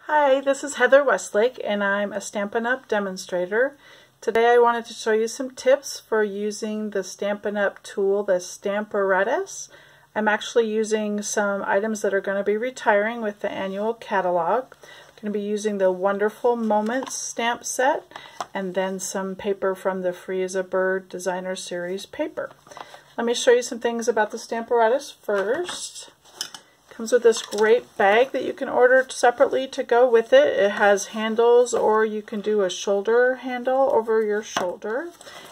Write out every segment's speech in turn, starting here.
Hi, this is Heather Westlake and I'm a Stampin' Up! Demonstrator. Today I wanted to show you some tips for using the Stampin' Up! Tool, the Stamparatus. I'm actually using some items that are going to be retiring with the annual catalog. I'm going to be using the Wonderful Moments stamp set and then some paper from the Free as a Bird Designer Series paper. Let me show you some things about the Stamparatus first. Comes with this great bag that you can order separately to go with it. It has handles, or you can do a shoulder handle over your shoulder.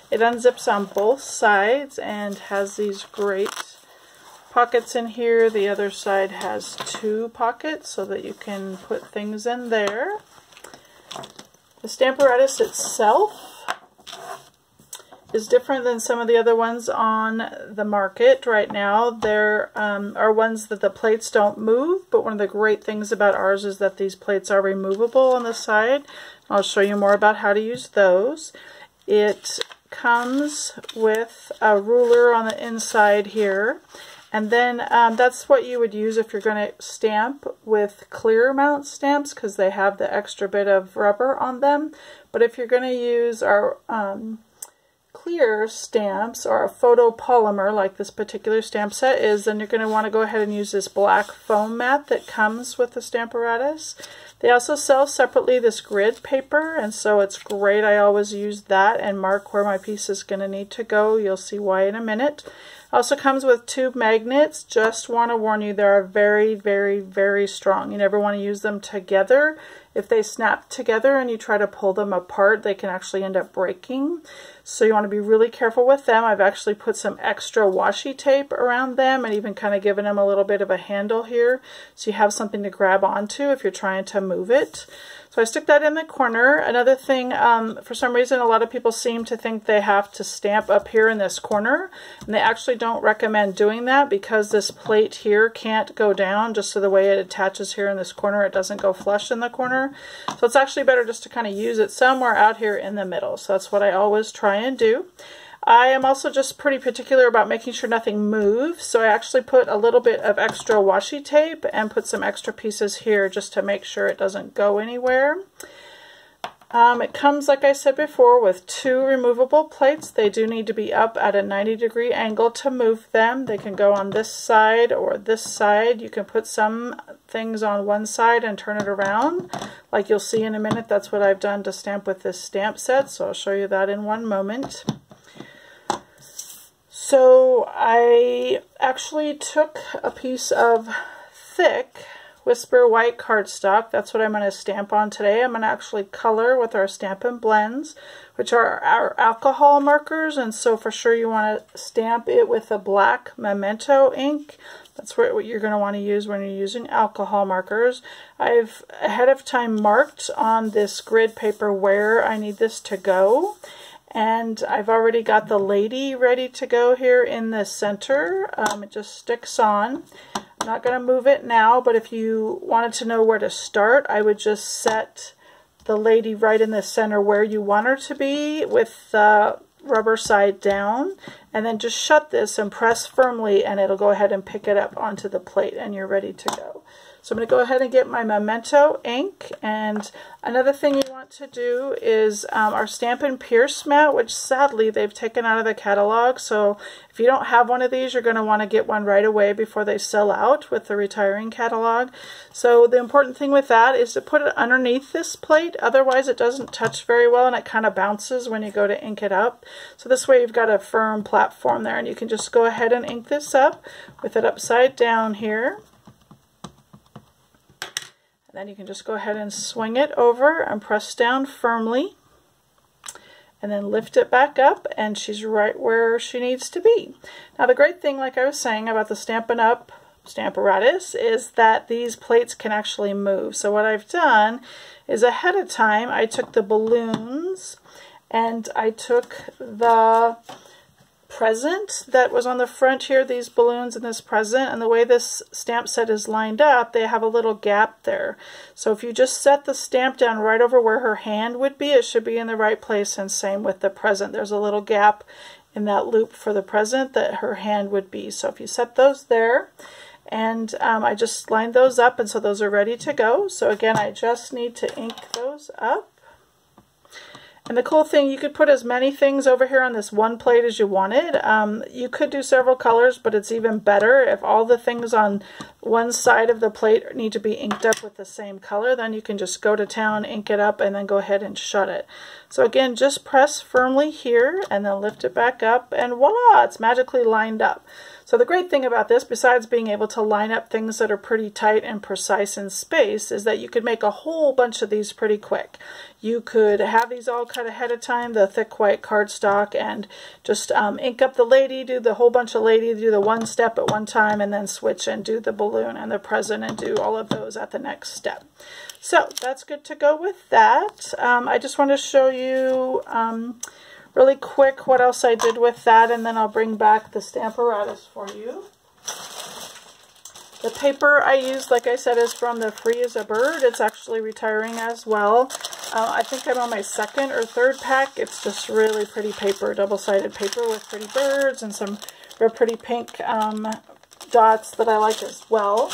It unzips on both sides and has these great pockets in here. The other side has two pockets so that you can put things in there. The Stamparatus itself is different than some of the other ones on the market right now. There are ones that the plates don't move, but one of the great things about ours is that these plates are removable on the side. I'll show you more about how to use those. It comes with a ruler on the inside here, and then that's what you would use if you're going to stamp with clear mount stamps, because they have the extra bit of rubber on them. But if you're going to use our clear stamps or a photopolymer like this particular stamp set is, then you're going to want to go ahead and use this black foam mat that comes with the Stamparatus. They also sell separately this grid paper, and so it's great. I always use that and mark where my piece is going to need to go. You'll see why in a minute. Also comes with two magnets. Just want to warn you, they are very, very, very strong. You never want to use them together. If they snap together and you try to pull them apart, they can actually end up breaking. So you want to be really careful with them. I've actually put some extra washi tape around them and even kind of given them a little bit of a handle here so you have something to grab onto if you're trying to move it. So I stick that in the corner. Another thing, for some reason a lot of people seem to think they have to stamp up here in this corner, and they actually don't recommend doing that because this plate here can't go down. Just so the way it attaches here in this corner, it doesn't go flush in the corner. So it's actually better just to kind of use it somewhere out here in the middle. So that's what I always try and do. I am also just pretty particular about making sure nothing moves, so I actually put a little bit of extra washi tape and put some extra pieces here just to make sure it doesn't go anywhere. It comes, like I said before, with two removable plates. They do need to be up at a 90-degree angle to move them. They can go on this side or this side. You can put some things on one side and turn it around. Like you'll see in a minute, that's what I've done to stamp with this stamp set, so I'll show you that in one moment. So I actually took a piece of thick Whisper White cardstock. That's what I'm going to stamp on today. I'm going to actually color with our Stampin' Blends, which are our alcohol markers, and so for sure you want to stamp it with a black Memento ink. That's what you're going to want to use when you're using alcohol markers. I've ahead of time marked on this grid paper where I need this to go. And I've already got the lady ready to go here in the center. It just sticks on. I'm not going to move it now, but if you wanted to know where to start, I would just set the lady right in the center where you want her to be with the rubber side down, and then just shut this and press firmly and it'll go ahead and pick it up onto the plate and you're ready to go. So I'm going to go ahead and get my Memento ink, and another thing you want to do is our Stampin' Pierce mat, which sadly they've taken out of the catalog, so if you don't have one of these you're going to want to get one right away before they sell out with the retiring catalog. So the important thing with that is to put it underneath this plate, otherwise it doesn't touch very well and it kind of bounces when you go to ink it up. So this way you've got a firm platform there and you can just go ahead and ink this up with it upside down here. Then you can just go ahead and swing it over and press down firmly and then lift it back up and she's right where she needs to be. Now the great thing, like I was saying about the Stampin' Up! Stamparatus, is that these plates can actually move. So what I've done is ahead of time I took the balloons and I took the present that was on the front here, these balloons and this present, and the way this stamp set is lined up, they have a little gap there. So if you just set the stamp down right over where her hand would be, it should be in the right place, and same with the present. There's a little gap in that loop for the present that her hand would be. So if you set those there, And I just lined those up, and so those are ready to go. So again, I just need to ink those up. And the cool thing, you could put as many things over here on this one plate as you wanted. You could do several colors, but it's even better if all the things on one side of the plate need to be inked up with the same color. Then you can just go to town, ink it up, and then go ahead and shut it. So again, just press firmly here and then lift it back up, and voila, it's magically lined up. So the great thing about this, besides being able to line up things that are pretty tight and precise in space, is that you could make a whole bunch of these pretty quick. You could have these all cut ahead of time, the thick white cardstock, and just ink up the lady, do the whole bunch of lady, do the one step at one time, and then switch and do the balloon and the present and do all of those at the next step. So that's good to go with that. I just want to show you really quick what else I did with that, and then I'll bring back the Stamparatus for you. The paper I used, like I said, is from the Free as a Bird. It's actually retiring as well. I think I'm on my second or third pack. It's just really pretty paper, double-sided paper with pretty birds and some real pretty pink dots that I like as well.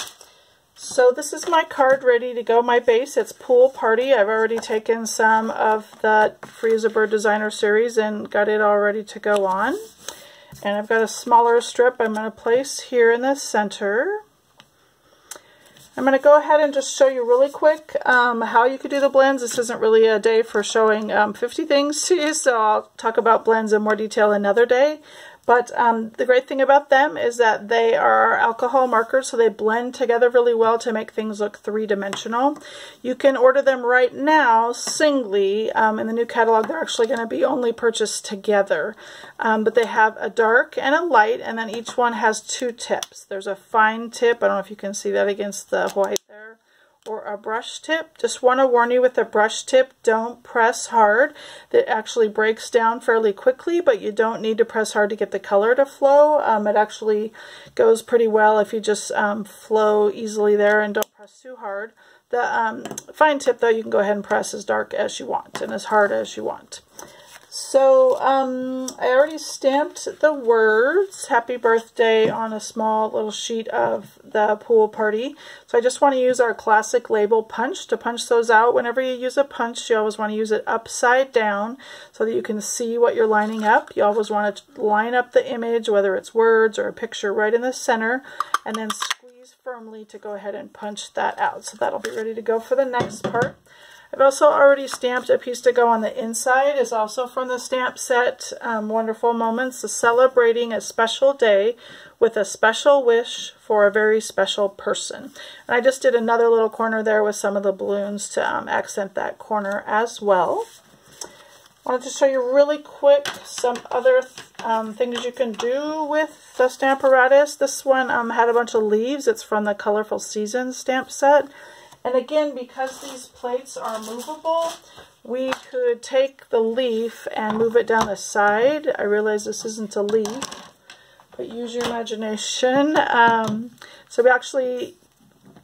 So this is my card ready to go. My base, it's Pool Party. I've already taken some of the Free as a Bird Designer series and got it all ready to go on. And I've got a smaller strip I'm going to place here in the center. I'm going to go ahead and just show you really quick how you could do the blends. This isn't really a day for showing 50 things to you, so I'll talk about blends in more detail another day. But the great thing about them is that they are alcohol markers, so they blend together really well to make things look three-dimensional. You can order them right now singly. In the new catalog, they're actually going to be only purchased together. But they have a dark and a light, and then each one has two tips. There's a fine tip, I don't know if you can see that against the white there, or a brush tip. Just want to warn you with the brush tip, don't press hard. That actually breaks down fairly quickly, but you don't need to press hard to get the color to flow. It actually goes pretty well if you just flow easily there and don't press too hard. The fine tip, though, you can go ahead and press as dark as you want and as hard as you want. So I already stamped the words Happy Birthday on a small little sheet of the Pool Party. So I just want to use our classic label punch to punch those out. Whenever you use a punch, you always want to use it upside down so that you can see what you're lining up. You always want to line up the image, whether it's words or a picture, right in the center, and then squeeze firmly to go ahead and punch that out. So that'll be ready to go for the next part. I've also already stamped a piece to go on the inside. It's also from the stamp set, Wonderful Moments, celebrating a special day with a special wish for a very special person. And I just did another little corner there with some of the balloons to accent that corner as well. I wanted to show you really quick some other things you can do with the Stamparatus. This one had a bunch of leaves. It's from the Colorful Seasons stamp set. And again, because these plates are movable, we could take the leaf and move it down the side. I realize this isn't a leaf, but use your imagination. So we actually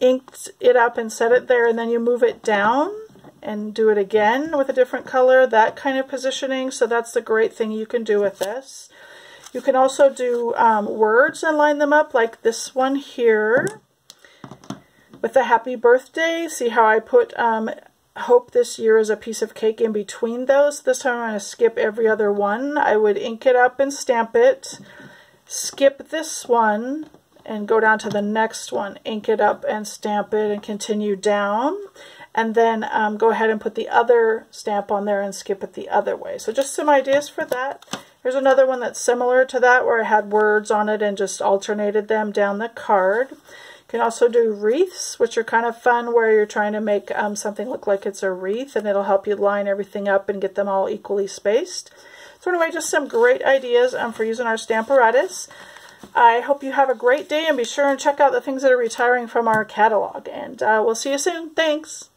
inked it up and set it there, and then you move it down and do it again with a different color, that kind of positioning. So that's the great thing you can do with this. You can also do words and line them up like this one here. With the happy birthday, see how I put hope this year is a piece of cake in between those? This time I'm going to skip every other one. I would ink it up and stamp it, skip this one, and go down to the next one. Ink it up and stamp it and continue down. And then go ahead and put the other stamp on there and skip it the other way. So just some ideas for that. Here's another one that's similar to that where I had words on it and just alternated them down the card. You can also do wreaths, which are kind of fun, where you're trying to make something look like it's a wreath, and it'll help you line everything up and get them all equally spaced. So anyway, just some great ideas for using our Stamparatus. I hope you have a great day, and be sure and check out the things that are retiring from our catalog. And we'll see you soon. Thanks!